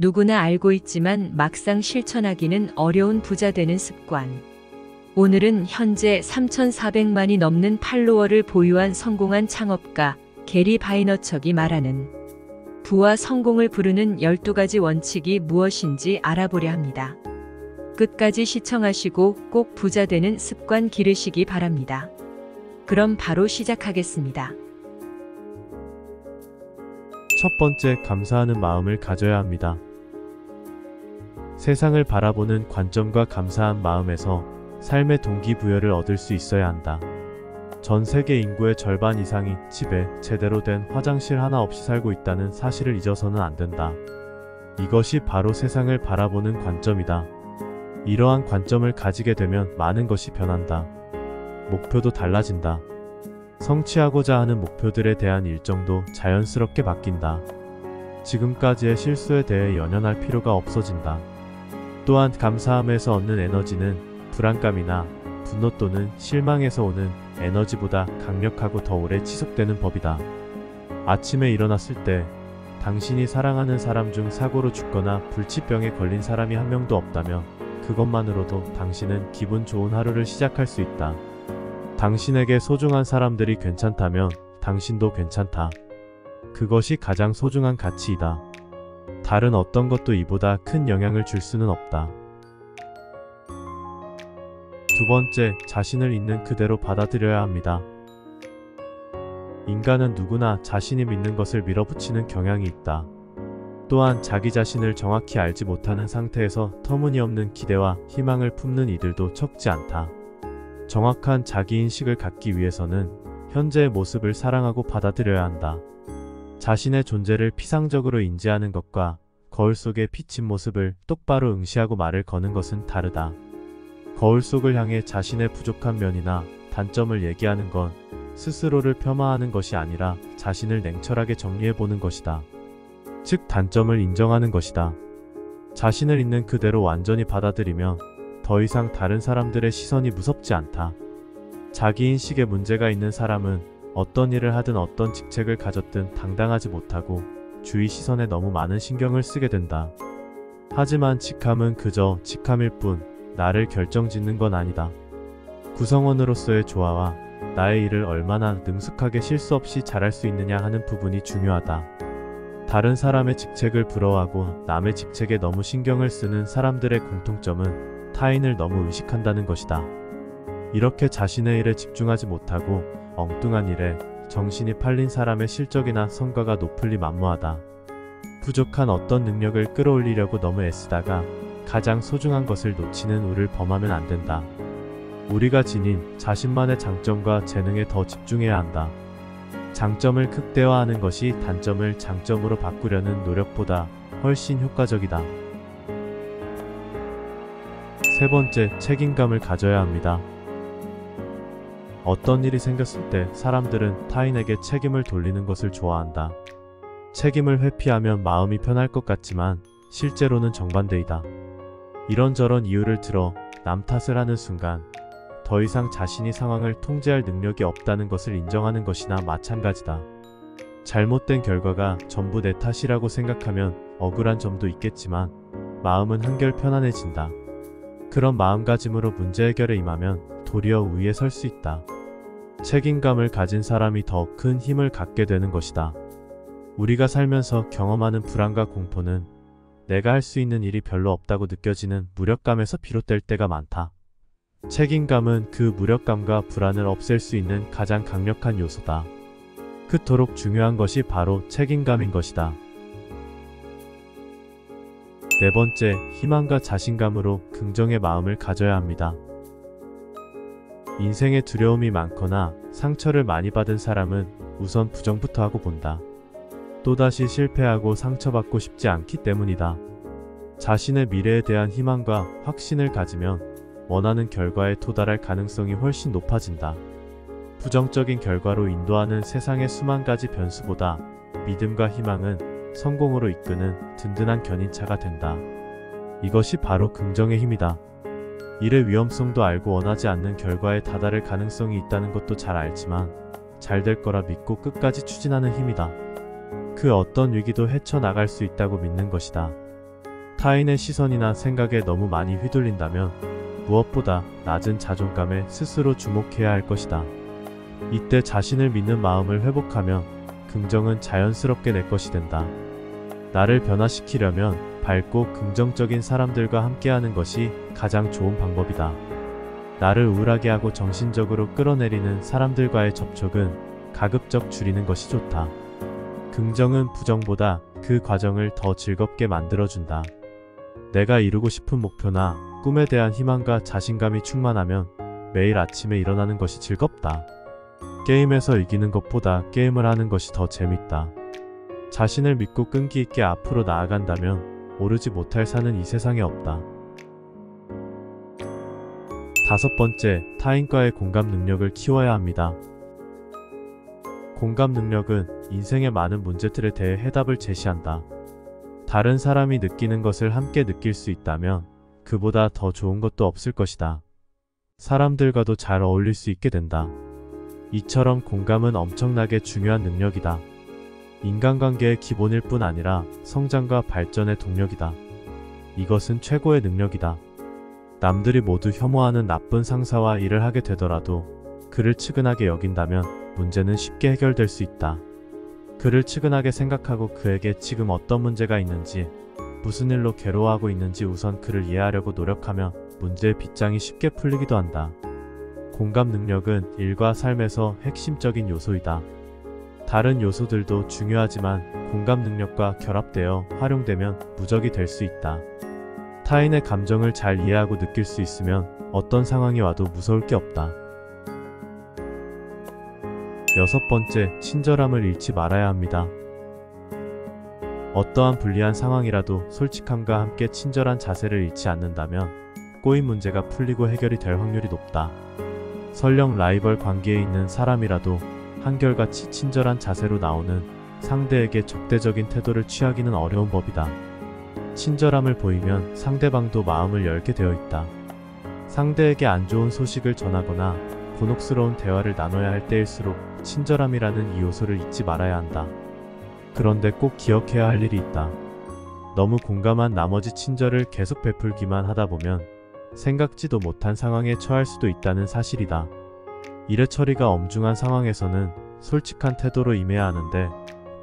누구나 알고 있지만 막상 실천하기는 어려운 부자 되는 습관. 오늘은 현재 3,400만이 넘는 팔로워를 보유한 성공한 창업가 게리 바이너척이 말하는 부와 성공을 부르는 12가지 원칙이 무엇인지 알아보려 합니다. 끝까지 시청하시고 꼭 부자 되는 습관 기르시기 바랍니다. 그럼 바로 시작하겠습니다. 첫 번째, 감사하는 마음을 가져야 합니다. 세상을 바라보는 관점과 감사한 마음에서 삶의 동기부여를 얻을 수 있어야 한다. 전 세계 인구의 절반 이상이 집에 제대로 된 화장실 하나 없이 살고 있다는 사실을 잊어서는 안 된다. 이것이 바로 세상을 바라보는 관점이다. 이러한 관점을 가지게 되면 많은 것이 변한다. 목표도 달라진다. 성취하고자 하는 목표들에 대한 일정도 자연스럽게 바뀐다. 지금까지의 실수에 대해 연연할 필요가 없어진다. 또한 감사함에서 얻는 에너지는 불안감이나 분노 또는 실망에서 오는 에너지보다 강력하고 더 오래 지속되는 법이다. 아침에 일어났을 때 당신이 사랑하는 사람 중 사고로 죽거나 불치병에 걸린 사람이 한 명도 없다면 그것만으로도 당신은 기분 좋은 하루를 시작할 수 있다. 당신에게 소중한 사람들이 괜찮다면 당신도 괜찮다. 그것이 가장 소중한 가치이다. 다른 어떤 것도 이보다 큰 영향을 줄 수는 없다. 두 번째, 자신을 있는 그대로 받아들여야 합니다. 인간은 누구나 자신이 믿는 것을 밀어붙이는 경향이 있다. 또한 자기 자신을 정확히 알지 못하는 상태에서 터무니없는 기대와 희망을 품는 이들도 적지 않다. 정확한 자기인식을 갖기 위해서는 현재의 모습을 사랑하고 받아들여야 한다. 자신의 존재를 피상적으로 인지하는 것과 거울 속에 비친 모습을 똑바로 응시하고 말을 거는 것은 다르다. 거울 속을 향해 자신의 부족한 면이나 단점을 얘기하는 건 스스로를 폄하하는 것이 아니라 자신을 냉철하게 정리해보는 것이다. 즉, 단점을 인정하는 것이다. 자신을 있는 그대로 완전히 받아들이면 더 이상 다른 사람들의 시선이 무섭지 않다. 자기인식에 문제가 있는 사람은 어떤 일을 하든 어떤 직책을 가졌든 당당하지 못하고 주위 시선에 너무 많은 신경을 쓰게 된다. 하지만 직함은 그저 직함일 뿐 나를 결정짓는 건 아니다. 구성원으로서의 조화와 나의 일을 얼마나 능숙하게 실수 없이 잘할 수 있느냐 하는 부분이 중요하다. 다른 사람의 직책을 부러워하고 남의 직책에 너무 신경을 쓰는 사람들의 공통점은 타인을 너무 의식한다는 것이다. 이렇게 자신의 일에 집중하지 못하고 엉뚱한 일에 정신이 팔린 사람의 실적이나 성과가 높을리 만무하다. 부족한 어떤 능력을 끌어올리려고 너무 애쓰다가 가장 소중한 것을 놓치는 우를 범하면 안 된다. 우리가 지닌 자신만의 장점과 재능에 더 집중해야 한다. 장점을 극대화하는 것이 단점을 장점으로 바꾸려는 노력보다 훨씬 효과적이다. 세 번째, 책임감을 가져야 합니다. 어떤 일이 생겼을 때 사람들은 타인에게 책임을 돌리는 것을 좋아한다. 책임을 회피하면 마음이 편할 것 같지만 실제로는 정반대이다. 이런저런 이유를 들어 남 탓을 하는 순간 더 이상 자신이 상황을 통제할 능력이 없다는 것을 인정하는 것이나 마찬가지다. 잘못된 결과가 전부 내 탓이라고 생각하면 억울한 점도 있겠지만 마음은 한결 편안해진다. 그런 마음가짐으로 문제 해결에 임하면 도리어 우위에 설 수 있다. 책임감을 가진 사람이 더 큰 힘을 갖게 되는 것이다. 우리가 살면서 경험하는 불안과 공포는 내가 할 수 있는 일이 별로 없다고 느껴지는 무력감에서 비롯될 때가 많다. 책임감은 그 무력감과 불안을 없앨 수 있는 가장 강력한 요소다. 그토록 중요한 것이 바로 책임감인 것이다. 네 번째, 희망과 자신감으로 긍정의 마음을 가져야 합니다. 인생에 두려움이 많거나 상처를 많이 받은 사람은 우선 부정부터 하고 본다. 또다시 실패하고 상처받고 싶지 않기 때문이다. 자신의 미래에 대한 희망과 확신을 가지면 원하는 결과에 도달할 가능성이 훨씬 높아진다. 부정적인 결과로 인도하는 세상의 수만 가지 변수보다 믿음과 희망은 성공으로 이끄는 든든한 견인차가 된다. 이것이 바로 긍정의 힘이다. 일의 위험성도 알고 원하지 않는 결과에 다다를 가능성이 있다는 것도 잘 알지만 잘 될 거라 믿고 끝까지 추진하는 힘이다. 그 어떤 위기도 헤쳐나갈 수 있다고 믿는 것이다. 타인의 시선이나 생각에 너무 많이 휘둘린다면 무엇보다 낮은 자존감에 스스로 주목해야 할 것이다. 이때 자신을 믿는 마음을 회복하면 긍정은 자연스럽게 내 것이 된다. 나를 변화시키려면 밝고 긍정적인 사람들과 함께하는 것이 가장 좋은 방법이다. 나를 우울하게 하고 정신적으로 끌어내리는 사람들과의 접촉은 가급적 줄이는 것이 좋다. 긍정은 부정보다 그 과정을 더 즐겁게 만들어준다. 내가 이루고 싶은 목표나 꿈에 대한 희망과 자신감이 충만하면 매일 아침에 일어나는 것이 즐겁다. 게임에서 이기는 것보다 게임을 하는 것이 더 재밌다. 자신을 믿고 끈기 있게 앞으로 나아간다면 오르지 못할 산은 이 세상에 없다. 5번째, 타인과의 공감 능력을 키워야 합니다. 공감 능력은 인생의 많은 문제들에 대해 해답을 제시한다. 다른 사람이 느끼는 것을 함께 느낄 수 있다면 그보다 더 좋은 것도 없을 것이다. 사람들과도 잘 어울릴 수 있게 된다. 이처럼 공감은 엄청나게 중요한 능력이다. 인간관계의 기본일 뿐 아니라 성장과 발전의 동력이다. 이것은 최고의 능력이다. 남들이 모두 혐오하는 나쁜 상사와 일을 하게 되더라도 그를 측은하게 여긴다면 문제는 쉽게 해결될 수 있다. 그를 측은하게 생각하고 그에게 지금 어떤 문제가 있는지, 무슨 일로 괴로워하고 있는지 우선 그를 이해하려고 노력하면 문제의 빗장이 쉽게 풀리기도 한다. 공감 능력은 일과 삶에서 핵심적인 요소이다. 다른 요소들도 중요하지만 공감 능력과 결합되어 활용되면 무적이 될 수 있다. 타인의 감정을 잘 이해하고 느낄 수 있으면 어떤 상황이 와도 무서울 게 없다. 6번째, 친절함을 잃지 말아야 합니다. 어떠한 불리한 상황이라도 솔직함과 함께 친절한 자세를 잃지 않는다면 꼬인 문제가 풀리고 해결이 될 확률이 높다. 설령 라이벌 관계에 있는 사람이라도 한결같이 친절한 자세로 나오는 상대에게 적대적인 태도를 취하기는 어려운 법이다. 친절함을 보이면 상대방도 마음을 열게 되어 있다. 상대에게 안 좋은 소식을 전하거나 곤혹스러운 대화를 나눠야 할 때일수록 친절함이라는 이 요소를 잊지 말아야 한다. 그런데 꼭 기억해야 할 일이 있다. 너무 공감한 나머지 친절을 계속 베풀기만 하다 보면 생각지도 못한 상황에 처할 수도 있다는 사실이다. 일의 처리가 엄중한 상황에서는 솔직한 태도로 임해야 하는데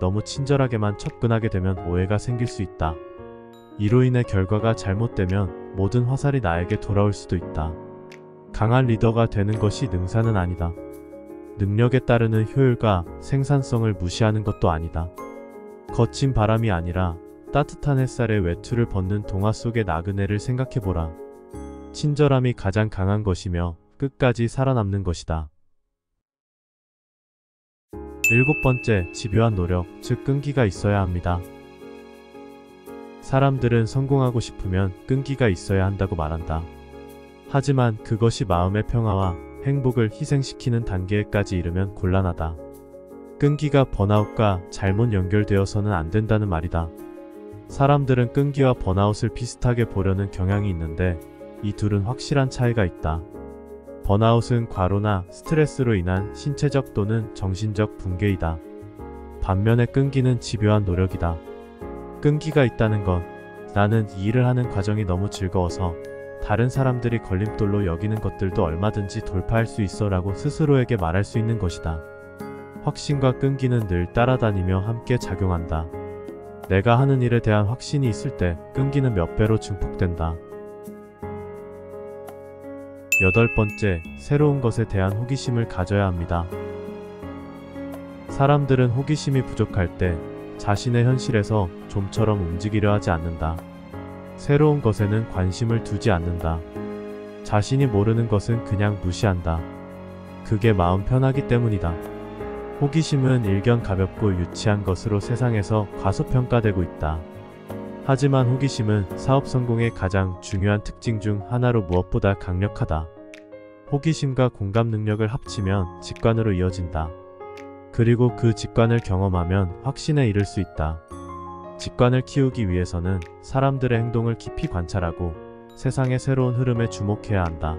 너무 친절하게만 접근하게 되면 오해가 생길 수 있다. 이로 인해 결과가 잘못되면 모든 화살이 나에게 돌아올 수도 있다. 강한 리더가 되는 것이 능사는 아니다. 능력에 따르는 효율과 생산성을 무시하는 것도 아니다. 거친 바람이 아니라 따뜻한 햇살에 외투를 벗는 동화 속의 나그네를 생각해보라. 친절함이 가장 강한 것이며 끝까지 살아남는 것이다. 7번째, 집요한 노력, 즉 끈기가 있어야 합니다. 사람들은 성공하고 싶으면 끈기가 있어야 한다고 말한다. 하지만 그것이 마음의 평화와 행복을 희생시키는 단계까지 이르면 곤란하다. 끈기가 번아웃과 잘못 연결되어서는 안 된다는 말이다. 사람들은 끈기와 번아웃을 비슷하게 보려는 경향이 있는데 이 둘은 확실한 차이가 있다. 번아웃은 과로나 스트레스로 인한 신체적 또는 정신적 붕괴이다. 반면에 끈기는 집요한 노력이다. 끈기가 있다는 건 나는 이 일을 하는 과정이 너무 즐거워서 다른 사람들이 걸림돌로 여기는 것들도 얼마든지 돌파할 수 있어 라고 스스로에게 말할 수 있는 것이다. 확신과 끈기는 늘 따라다니며 함께 작용한다. 내가 하는 일에 대한 확신이 있을 때 끈기는 몇 배로 증폭된다. 8번째, 새로운 것에 대한 호기심을 가져야 합니다. 사람들은 호기심이 부족할 때 자신의 현실에서 좀처럼 움직이려 하지 않는다. 새로운 것에는 관심을 두지 않는다. 자신이 모르는 것은 그냥 무시한다. 그게 마음 편하기 때문이다. 호기심은 일견 가볍고 유치한 것으로 세상에서 과소평가되고 있다. 하지만 호기심은 사업 성공의 가장 중요한 특징 중 하나로 무엇보다 강력하다. 호기심과 공감 능력을 합치면 직관으로 이어진다. 그리고 그 직관을 경험하면 확신에 이를 수 있다. 직관을 키우기 위해서는 사람들의 행동을 깊이 관찰하고 세상의 새로운 흐름에 주목해야 한다.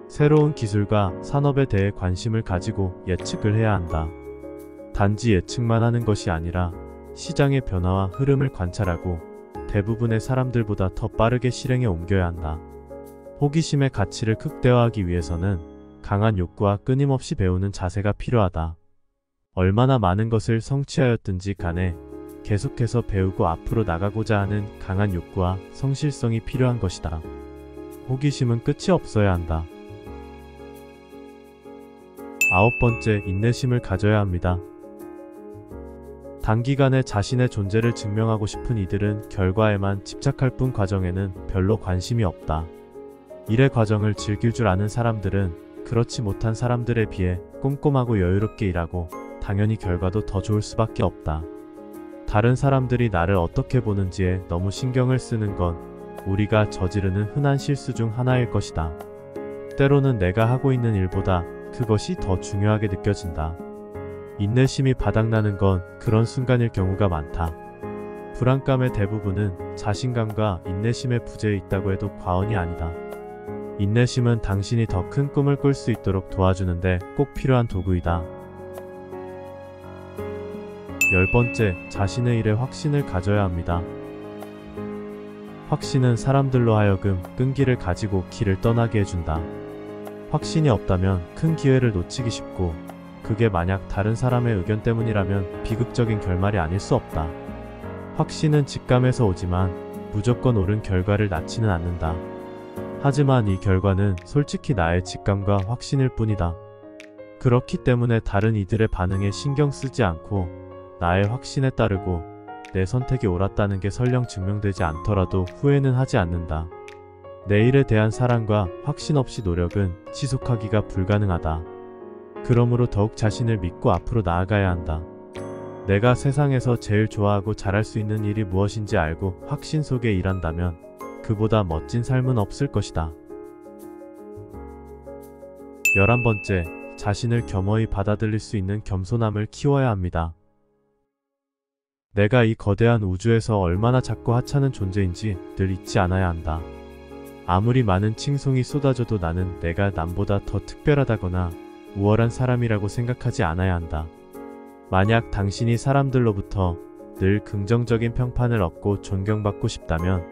새로운 기술과 산업에 대해 관심을 가지고 예측을 해야 한다. 단지 예측만 하는 것이 아니라 시장의 변화와 흐름을 관찰하고 대부분의 사람들보다 더 빠르게 실행에 옮겨야 한다. 호기심의 가치를 극대화하기 위해서는 강한 욕구와 끊임없이 배우는 자세가 필요하다. 얼마나 많은 것을 성취하였든지 간에 계속해서 배우고 앞으로 나가고자 하는 강한 욕구와 성실성이 필요한 것이다. 호기심은 끝이 없어야 한다. 9번째, 인내심을 가져야 합니다. 단기간에 자신의 존재를 증명하고 싶은 이들은 결과에만 집착할 뿐 과정에는 별로 관심이 없다. 일의 과정을 즐길 줄 아는 사람들은 그렇지 못한 사람들에 비해 꼼꼼하고 여유롭게 일하고 당연히 결과도 더 좋을 수밖에 없다. 다른 사람들이 나를 어떻게 보는지에 너무 신경을 쓰는 건 우리가 저지르는 흔한 실수 중 하나일 것이다. 때로는 내가 하고 있는 일보다 그것이 더 중요하게 느껴진다. 인내심이 바닥나는 건 그런 순간일 경우가 많다. 불안감의 대부분은 자신감과 인내심의 부재에 있다고 해도 과언이 아니다. 인내심은 당신이 더 큰 꿈을 꿀 수 있도록 도와주는데 꼭 필요한 도구이다. 10번째, 자신의 일에 확신을 가져야 합니다. 확신은 사람들로 하여금 끈기를 가지고 길을 떠나게 해준다. 확신이 없다면 큰 기회를 놓치기 쉽고, 그게 만약 다른 사람의 의견 때문이라면 비극적인 결말이 아닐 수 없다. 확신은 직감에서 오지만 무조건 옳은 결과를 낳지는 않는다. 하지만 이 결과는 솔직히 나의 직감과 확신일 뿐이다. 그렇기 때문에 다른 이들의 반응에 신경 쓰지 않고 나의 확신에 따르고 내 선택이 옳았다는 게 설령 증명되지 않더라도 후회는 하지 않는다. 내 일에 대한 사랑과 확신 없이 노력은 지속하기가 불가능하다. 그러므로 더욱 자신을 믿고 앞으로 나아가야 한다. 내가 세상에서 제일 좋아하고 잘할 수 있는 일이 무엇인지 알고 확신 속에 일한다면 그보다 멋진 삶은 없을 것이다. 11번째, 자신을 겸허히 받아들일 수 있는 겸손함을 키워야 합니다. 내가 이 거대한 우주에서 얼마나 작고 하찮은 존재인지 늘 잊지 않아야 한다. 아무리 많은 칭송이 쏟아져도 나는 내가 남보다 더 특별하다거나 우월한 사람이라고 생각하지 않아야 한다. 만약 당신이 사람들로부터 늘 긍정적인 평판을 얻고 존경받고 싶다면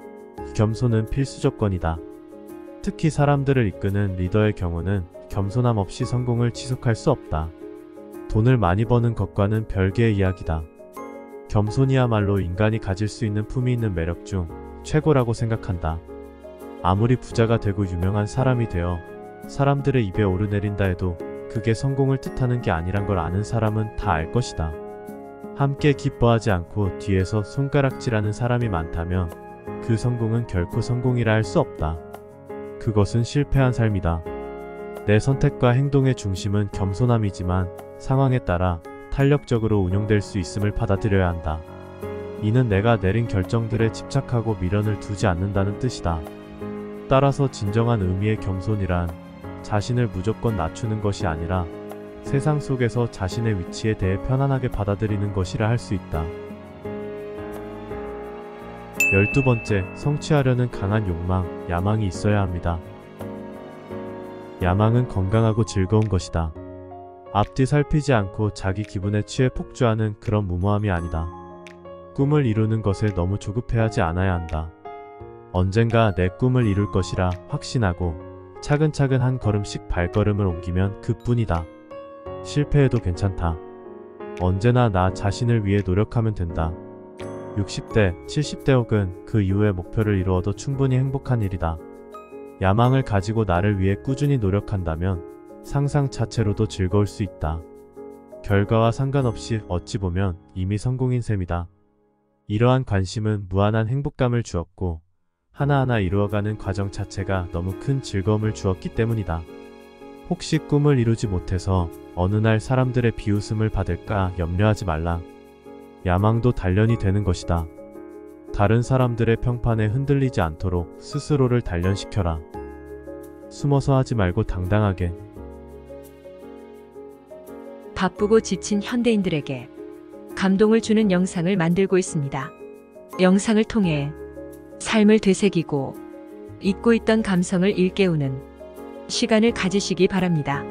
겸손은 필수 조건이다. 특히 사람들을 이끄는 리더의 경우는 겸손함 없이 성공을 지속할 수 없다. 돈을 많이 버는 것과는 별개의 이야기다. 겸손이야말로 인간이 가질 수 있는 품이 있는 매력 중 최고라고 생각한다. 아무리 부자가 되고 유명한 사람이 되어 사람들의 입에 오르내린다 해도 그게 성공을 뜻하는 게 아니란 걸 아는 사람은 다 알 것이다. 함께 기뻐하지 않고 뒤에서 손가락질하는 사람이 많다면 그 성공은 결코 성공이라 할 수 없다. 그것은 실패한 삶이다. 내 선택과 행동의 중심은 겸손함이지만 상황에 따라 탄력적으로 운용될 수 있음을 받아들여야 한다. 이는 내가 내린 결정들에 집착하고 미련을 두지 않는다는 뜻이다. 따라서 진정한 의미의 겸손이란 자신을 무조건 낮추는 것이 아니라 세상 속에서 자신의 위치에 대해 편안하게 받아들이는 것이라 할 수 있다. 12번째, 성취하려는 강한 욕망, 야망이 있어야 합니다. 야망은 건강하고 즐거운 것이다. 앞뒤 살피지 않고 자기 기분에 취해 폭주하는 그런 무모함이 아니다. 꿈을 이루는 것에 너무 조급해하지 않아야 한다. 언젠가 내 꿈을 이룰 것이라 확신하고 차근차근 한 걸음씩 발걸음을 옮기면 그뿐이다. 실패해도 괜찮다. 언제나 나 자신을 위해 노력하면 된다. 60대, 70대 혹은 그 이후의 목표를 이루어도 충분히 행복한 일이다. 야망을 가지고 나를 위해 꾸준히 노력한다면 상상 자체로도 즐거울 수 있다. 결과와 상관없이 어찌 보면 이미 성공인 셈이다. 이러한 관심은 무한한 행복감을 주었고 하나하나 이루어가는 과정 자체가 너무 큰 즐거움을 주었기 때문이다. 혹시 꿈을 이루지 못해서 어느 날 사람들의 비웃음을 받을까 염려하지 말라. 야망도 단련이 되는 것이다. 다른 사람들의 평판에 흔들리지 않도록 스스로를 단련시켜라. 숨어서 하지 말고 당당하게. 바쁘고 지친 현대인들에게 감동을 주는 영상을 만들고 있습니다. 영상을 통해 삶을 되새기고 잊고 있던 감성을 일깨우는 시간을 가지시기 바랍니다.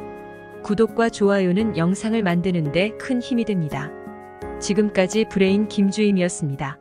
구독과 좋아요는 영상을 만드는 데 큰 힘이 됩니다. 지금까지 브레인 김주임이었습니다.